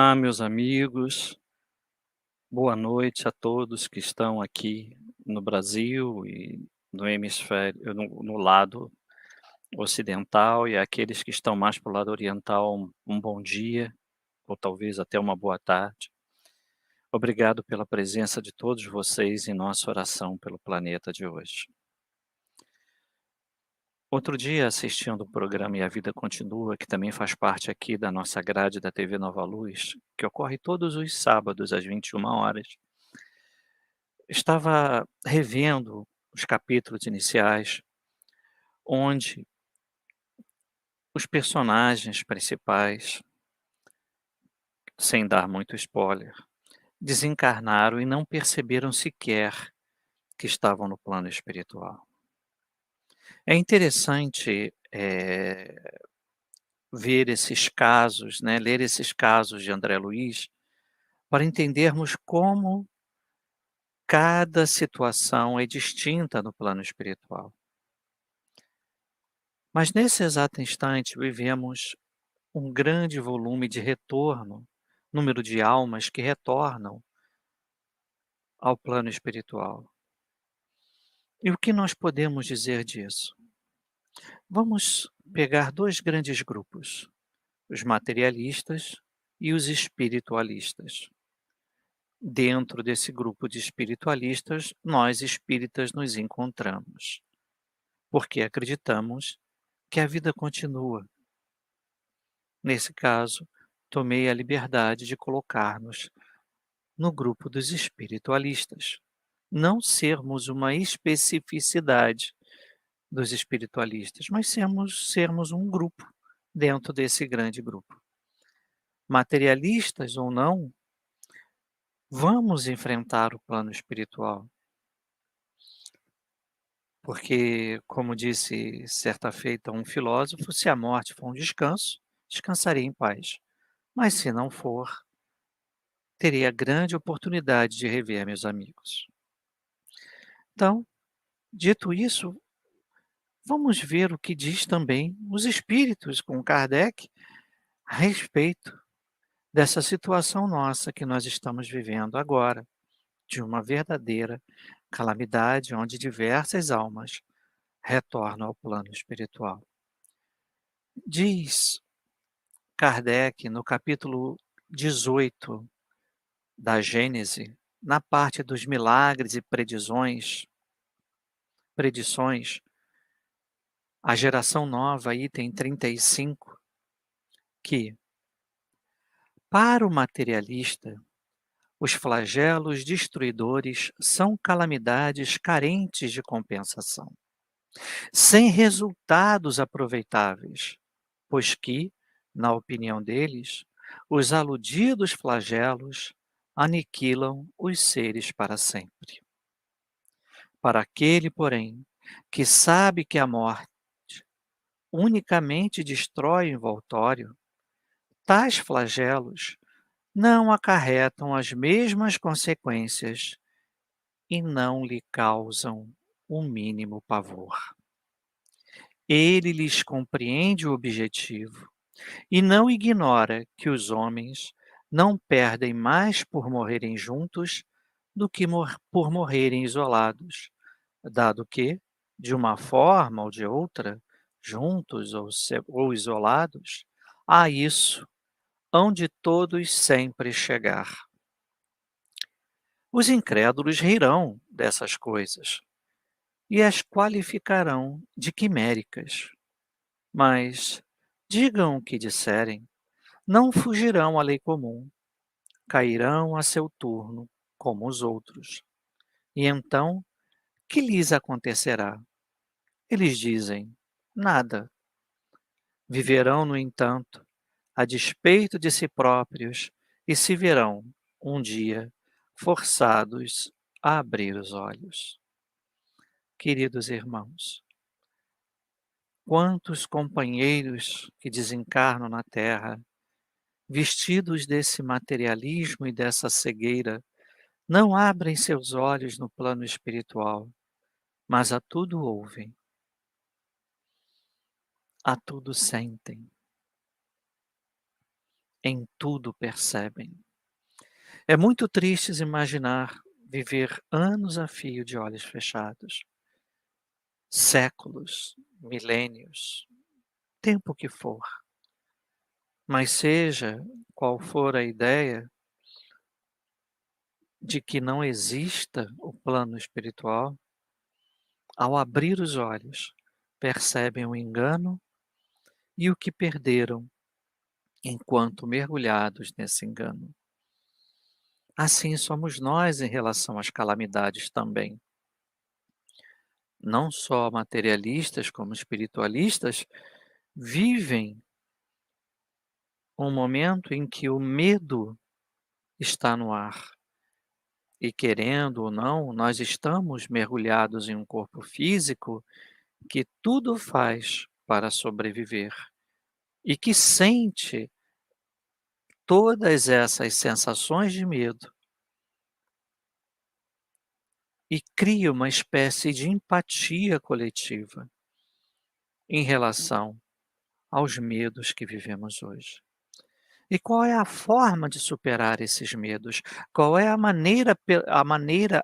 Olá, meus amigos. Boa noite a todos que estão aqui no Brasil e no hemisfério, no lado ocidental, e aqueles que estão mais para o lado oriental, um bom dia, ou talvez até uma boa tarde. Obrigado pela presença de todos vocês em nossa oração pelo planeta de hoje. Outro dia, assistindo o programa E a Vida Continua, que também faz parte aqui da nossa grade da TV Nova Luz, que ocorre todos os sábados às 21 horas, estava revendo os capítulos iniciais, onde os personagens principais, sem dar muito spoiler, desencarnaram e não perceberam sequer que estavam no plano espiritual. É interessante, ver esses casos, né, ler esses casos de André Luiz, para entendermos como cada situação é distinta no plano espiritual. Mas nesse exato instante vivemos um grande volume de retorno, número de almas que retornam ao plano espiritual. E o que nós podemos dizer disso? Vamos pegar 2 grandes grupos, os materialistas e os espiritualistas. Dentro desse grupo de espiritualistas, nós espíritas nos encontramos, porque acreditamos que a vida continua. Nesse caso, tomei a liberdade de colocar-nos no grupo dos espiritualistas. Não sermos uma especificidade dos espiritualistas, mas sermos um grupo dentro desse grande grupo. Materialistas ou não, vamos enfrentar o plano espiritual. Porque, como disse certa feita um filósofo, se a morte for um descanso, descansarei em paz. Mas se não for, terei a grande oportunidade de rever meus amigos. Então, dito isso, vamos ver o que diz também os espíritos com Kardec a respeito dessa situação nossa que nós estamos vivendo agora, de uma verdadeira calamidade onde diversas almas retornam ao plano espiritual. Diz Kardec no capítulo 18 da Gênese, na parte dos milagres e predições, a geração nova, item 35, que, para o materialista, os flagelos destruidores são calamidades carentes de compensação, sem resultados aproveitáveis, pois que, na opinião deles, os aludidos flagelos aniquilam os seres para sempre. Para aquele, porém, que sabe que a morte unicamente destrói o envoltório, tais flagelos não acarretam as mesmas consequências e não lhe causam o mínimo pavor. Ele lhes compreende o objetivo e não ignora que os homens não perdem mais por morrerem juntos do que por morrerem isolados, dado que, de uma forma ou de outra, juntos ou isolados, a isso hão de todos sempre chegar. Os incrédulos rirão dessas coisas e as qualificarão de quiméricas, mas, digam o que disserem, não fugirão à lei comum, cairão a seu turno como os outros. E então, que lhes acontecerá? Eles dizem: nada. Viverão, no entanto, a despeito de si próprios e se verão, um dia, forçados a abrir os olhos. Queridos irmãos, quantos companheiros que desencarnam na Terra, vestidos desse materialismo e dessa cegueira, não abrem seus olhos no plano espiritual, mas a tudo ouvem, a tudo sentem, em tudo percebem. É muito triste imaginar viver anos a fio de olhos fechados, séculos, milênios, tempo que for. Mas seja qual for a ideia de que não exista o plano espiritual, ao abrir os olhos, percebem o engano e o que perderam enquanto mergulhados nesse engano. Assim somos nós em relação às calamidades também. Não só materialistas como espiritualistas vivem um momento em que o medo está no ar. E querendo ou não, nós estamos mergulhados em um corpo físico que tudo faz para sobreviver e que sente todas essas sensações de medo e cria uma espécie de empatia coletiva em relação aos medos que vivemos hoje. E qual é a forma de superar esses medos? Qual é a maneira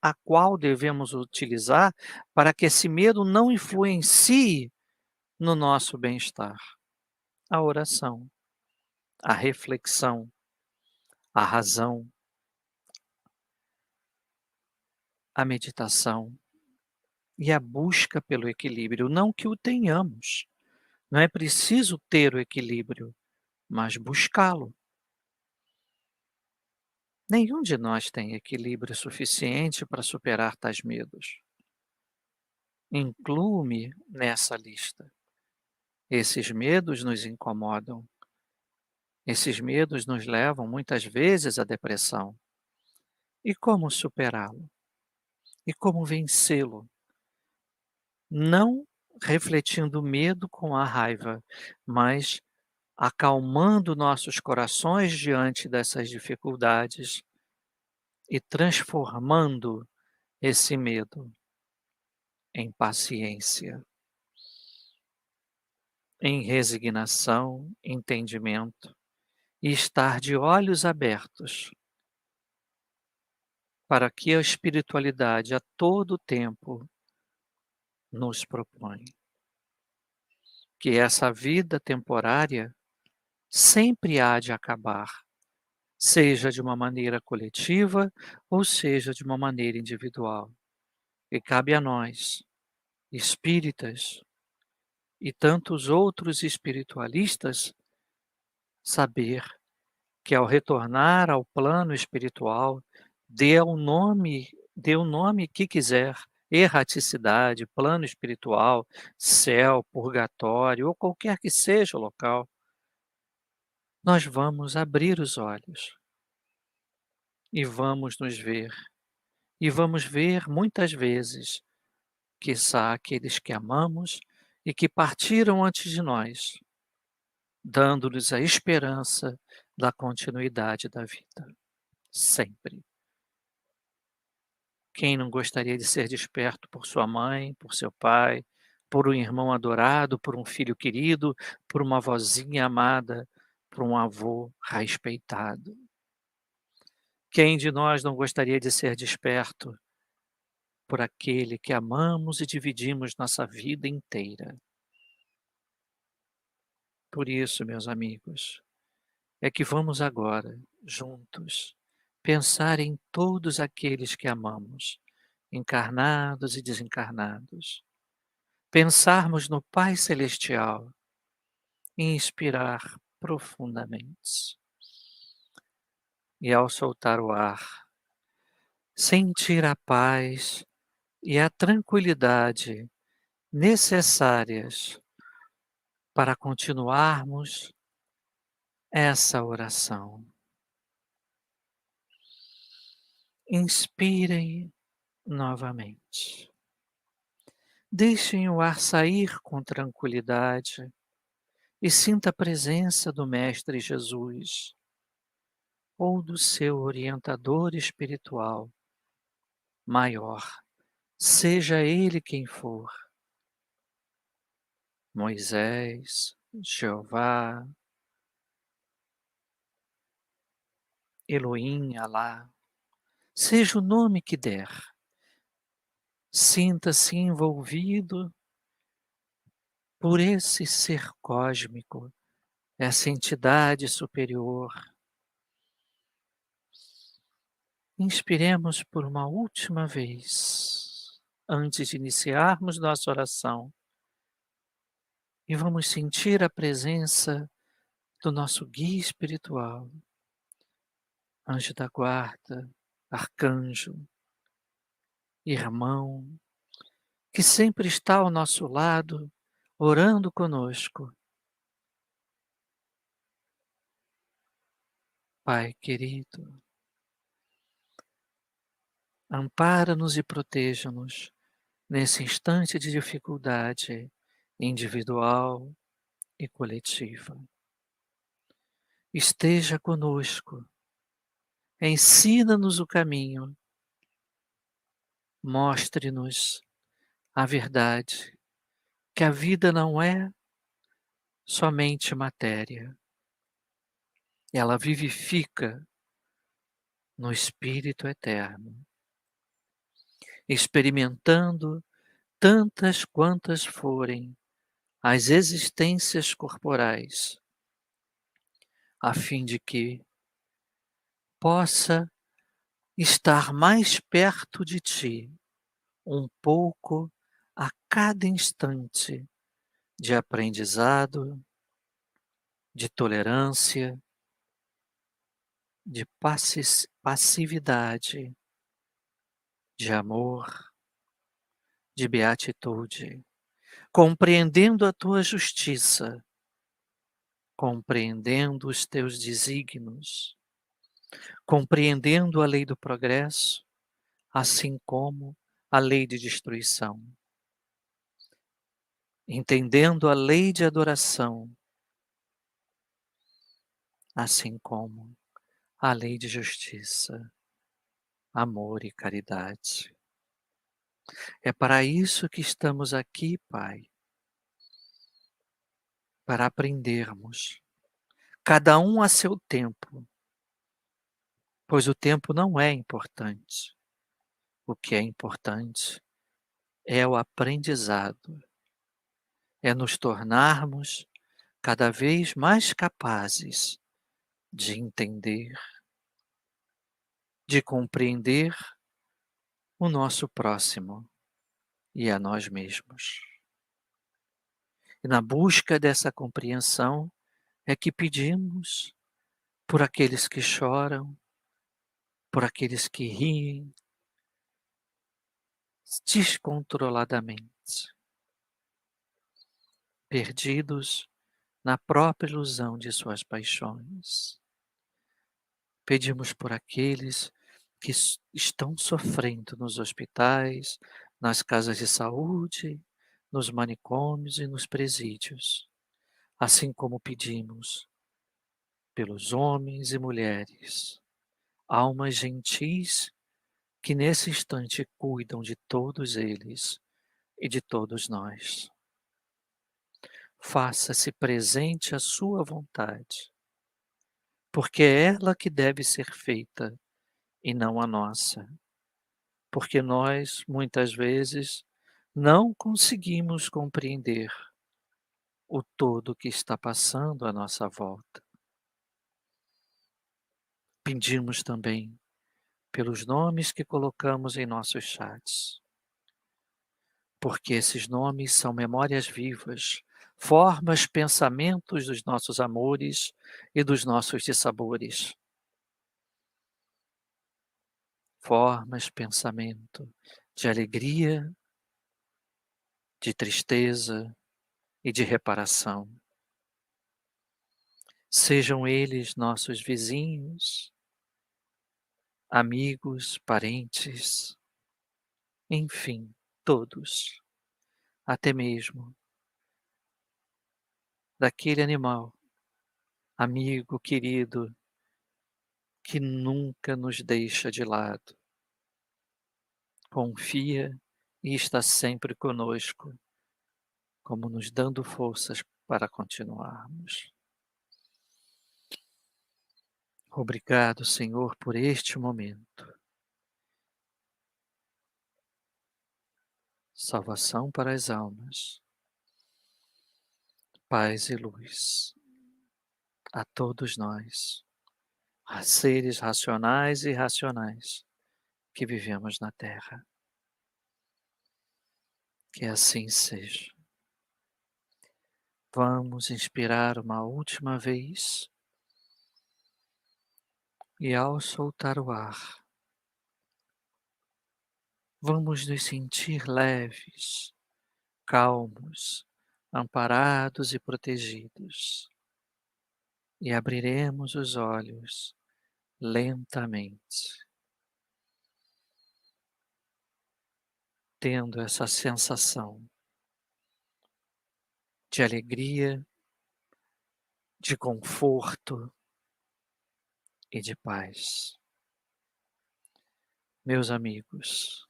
a qual devemos utilizar para que esse medo não influencie no nosso bem-estar? A oração, a reflexão, a razão, a meditação e a busca pelo equilíbrio. Não que o tenhamos, não é preciso ter o equilíbrio, mas buscá-lo. Nenhum de nós tem equilíbrio suficiente para superar tais medos. Incluo-me nessa lista. Esses medos nos incomodam. Esses medos nos levam muitas vezes à depressão. E como superá-lo? E como vencê-lo? Não refletindo o medo com a raiva, mas acalmando nossos corações diante dessas dificuldades e transformando esse medo em paciência, em resignação, entendimento e estar de olhos abertos para que a espiritualidade a todo tempo nos propõe. Que essa vida temporária sempre há de acabar, seja de uma maneira coletiva ou seja de uma maneira individual. E cabe a nós, espíritas e tantos outros espiritualistas, saber que ao retornar ao plano espiritual, dê o nome que quiser, erraticidade, plano espiritual, céu, purgatório ou qualquer que seja o local, nós vamos abrir os olhos e vamos nos ver. E vamos ver muitas vezes, quiçá aqueles que amamos e que partiram antes de nós, dando-nos a esperança da continuidade da vida, sempre. Quem não gostaria de ser desperto por sua mãe, por seu pai, por um irmão adorado, por um filho querido, por uma vozinha amada, por um avô respeitado? Quem de nós não gostaria de ser desperto por aquele que amamos e dividimos nossa vida inteira? Por isso, meus amigos, é que vamos agora, juntos, pensar em todos aqueles que amamos, encarnados e desencarnados. Pensarmos no Pai Celestial e inspirar profundamente. E ao soltar o ar, sentir a paz e a tranquilidade necessárias para continuarmos essa oração. Inspirem novamente. Deixem o ar sair com tranquilidade e sinta a presença do Mestre Jesus ou do seu orientador espiritual maior, seja ele quem for, Moisés, Jeová, Elohim, Alá, seja o nome que der, sinta-se envolvido por esse ser cósmico, essa entidade superior. Inspiremos por uma última vez, antes de iniciarmos nossa oração, e vamos sentir a presença do nosso guia espiritual, anjo da guarda, arcanjo, irmão, que sempre está ao nosso lado, orando conosco. Pai querido, ampara-nos e proteja-nos nesse instante de dificuldade individual e coletiva. Esteja conosco, ensina-nos o caminho, mostre-nos a verdade, que a vida não é somente matéria, ela vivifica no Espírito Eterno, experimentando tantas quantas forem as existências corporais, a fim de que possa estar mais perto de ti, um pouco a cada instante de aprendizado, de tolerância, de passividade, de amor, de beatitude, compreendendo a tua justiça, compreendendo os teus desígnios, compreendendo a lei do progresso, assim como a lei de destruição, entendendo a lei de adoração, assim como a lei de justiça, amor e caridade. É para isso que estamos aqui, Pai, para aprendermos, cada um a seu tempo, pois o tempo não é importante. O que é importante é o aprendizado, é nos tornarmos cada vez mais capazes de entender, de compreender o nosso próximo e a nós mesmos. E na busca dessa compreensão é que pedimos por aqueles que choram, por aqueles que riem descontroladamente, perdidos na própria ilusão de suas paixões. Pedimos por aqueles que estão sofrendo nos hospitais, nas casas de saúde, nos manicômios e nos presídios, assim como pedimos pelos homens e mulheres, almas gentis que nesse instante cuidam de todos eles e de todos nós. Faça-se presente a sua vontade, porque é ela que deve ser feita e não a nossa, porque nós, muitas vezes, não conseguimos compreender o todo que está passando à nossa volta. Pedimos também pelos nomes que colocamos em nossos chats, porque esses nomes são memórias vivas, formas, pensamentos dos nossos amores e dos nossos dissabores. Formas, pensamento de alegria, de tristeza e de reparação. Sejam eles nossos vizinhos, amigos, parentes, enfim, todos, até mesmo daquele animal, amigo querido, que nunca nos deixa de lado, confia e está sempre conosco, como nos dando forças para continuarmos. Obrigado, Senhor, por este momento. Salvação para as almas, paz e luz a todos nós, a seres racionais e irracionais que vivemos na Terra. Que assim seja. Vamos inspirar uma última vez e, ao soltar o ar, vamos nos sentir leves, calmos, amparados e protegidos. E abriremos os olhos lentamente, tendo essa sensação de alegria, de conforto e de paz. Meus amigos,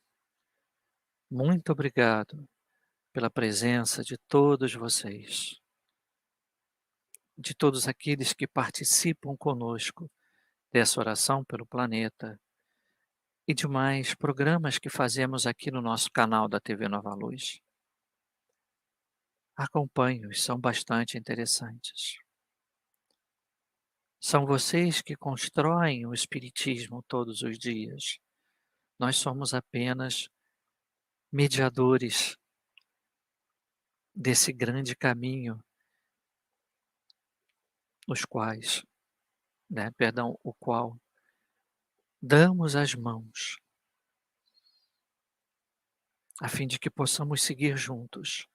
muito obrigado pela presença de todos vocês, de todos aqueles que participam conosco dessa oração pelo planeta e demais programas que fazemos aqui no nosso canal da TV Nova Luz. Acompanhe-os, são bastante interessantes. São vocês que constroem o Espiritismo todos os dias. Nós somos apenas mediadores desse grande caminho, o qual damos as mãos, a fim de que possamos seguir juntos,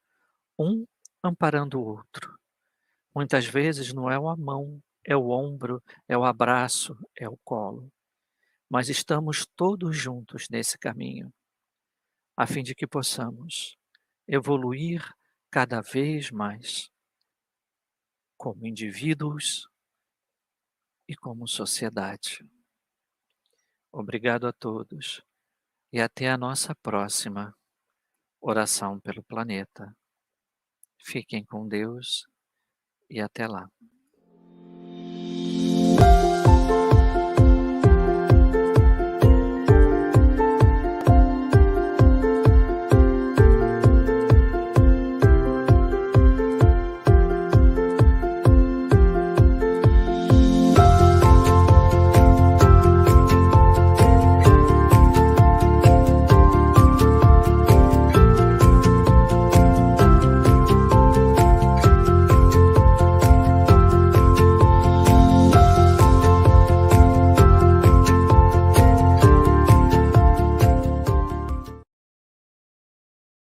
um amparando o outro. Muitas vezes não é a mão, é o ombro, é o abraço, é o colo, mas estamos todos juntos nesse caminho, a fim de que possamos evoluir cada vez mais, como indivíduos e como sociedade. Obrigado a todos e até a nossa próxima oração pelo planeta. Fiquem com Deus e até lá.